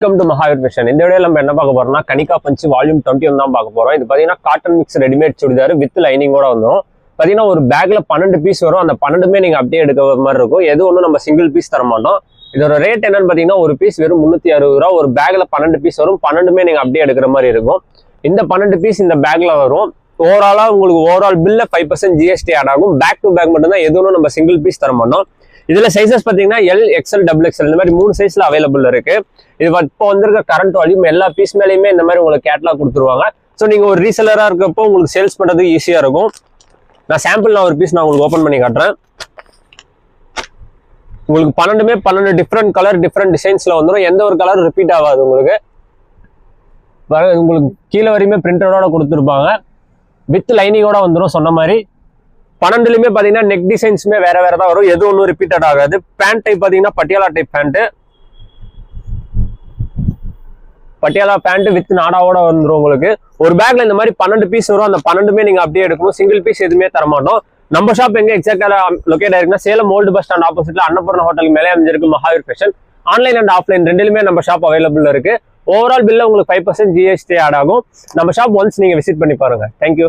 Welcome to Mahavir fashion. இந்த வீடியோல நம்ம என்ன பார்க்க போறோம்னா கனிகா பஞ்ச் வால்யூம் 21 தான் பார்க்க போறோம். இது பாத்தீங்கன்னா cotton mix readymade churidar with லைனிங்கோட வந்துடும். பாத்தீங்கன்னா ஒரு பேக்ல 12 பீஸ் வரும். அந்த 12மே நீங்க அப்படியே எடுக்கிற மாதிரி இருக்கும். எது ஒன்றும் நம்ம சிங்கிள் பீஸ் தர மாட்டோம். இதோட ரேட் என்னன்னு பாத்தீங்கன்னா ஒரு பீஸ் வெறும் 360 ரூபா. ஒரு பேக்ல 12 பீஸ் வரும். 12மே நீங்க அப்படியே எடுக்கிற மாதிரி இருக்கும். இந்த 12 பீஸ் இந்த பேக்ல வரும். ஓவராலா உங்களுக்கு ஓவரால் பில்ல 5% GST ஆட் ஆகும். பேக் டு பேக் மட்டும் தான், எது ஒன்றும் நம்ம சிங்கிள் பீஸ் தர மாட்டோம். இதுல சைசஸ் பாத்தீங்கன்னா L, XL, XXL இந்த மாதிரி 3 சைஸ்ல அவைலபிள் இருக்கு. இது இப்போ வந்திருக்க கரண்ட் வால்யூம் எல்லா பீஸ் மேலேயுமே இந்த மாதிரி உங்களுக்கு கேட்லாக் கொடுத்துருவாங்க. ஸோ நீங்க ஒரு ரீசெலரா இருக்கப்போ உங்களுக்கு சேல்ஸ் பண்றதுக்கு ஈஸியா இருக்கும். நான் சாம்பிள் ஒரு பீஸ் நான் உங்களுக்கு ஓப்பன் பண்ணி காட்டுறேன். உங்களுக்கு 12மே 12 டிஃப்ரெண்ட் கலர் டிஃப்ரெண்ட் டிசைன்ஸ்ல வந்துடும். எந்த ஒரு கலர் ரிப்பீட் ஆகாது. உங்களுக்கு கீழே வரையுமே பிரிண்டடோட கொடுத்துருப்பாங்க. வித் லைனிங்கோட வந்துடும். சொன்ன மாதிரி 12லுமே பாத்தீங்கன்னா நெக் டிசைன்ஸுமே வேற வேற தான் வரும். எது ஒன்றும் ரிப்பீட்டட் ஆகாது. பேண்ட் டைப் பாத்தீங்கன்னா Patiala type pant. Patiala pant with நாடாவோட வந்துடும். உங்களுக்கு ஒரு பேக்ல இந்த மாதிரி 12 பீஸ் வரும். அந்த 12மே நீங்க அப்படியே எடுக்கணும். சிங்கிள் பீஸ் எதுவுமே தர மாட்டோம். நம்ம ஷாப் எங்க எக்ஸாக்டா லொகேட் ஆயிருக்குன்னா சேலம் ஓல்டு பஸ் ஸ்டாண்ட் ஆப்போசிட்ல அன்னபூர்ணா ஹோட்டல் மேலே அமைஞ்சிருக்கு Mahaveer fashion. Online and offline ரெண்டுலுமே நம்ம ஷாப் அவைலபிள் இருக்கு. ஓவரால் பில்ல உங்களுக்கு 5% GST ஆட் ஆகும். நம்ம ஷாப் ஒன்ஸ் நீங்க விசிட் பண்ணி பாருங்க. தேங்க்யூ.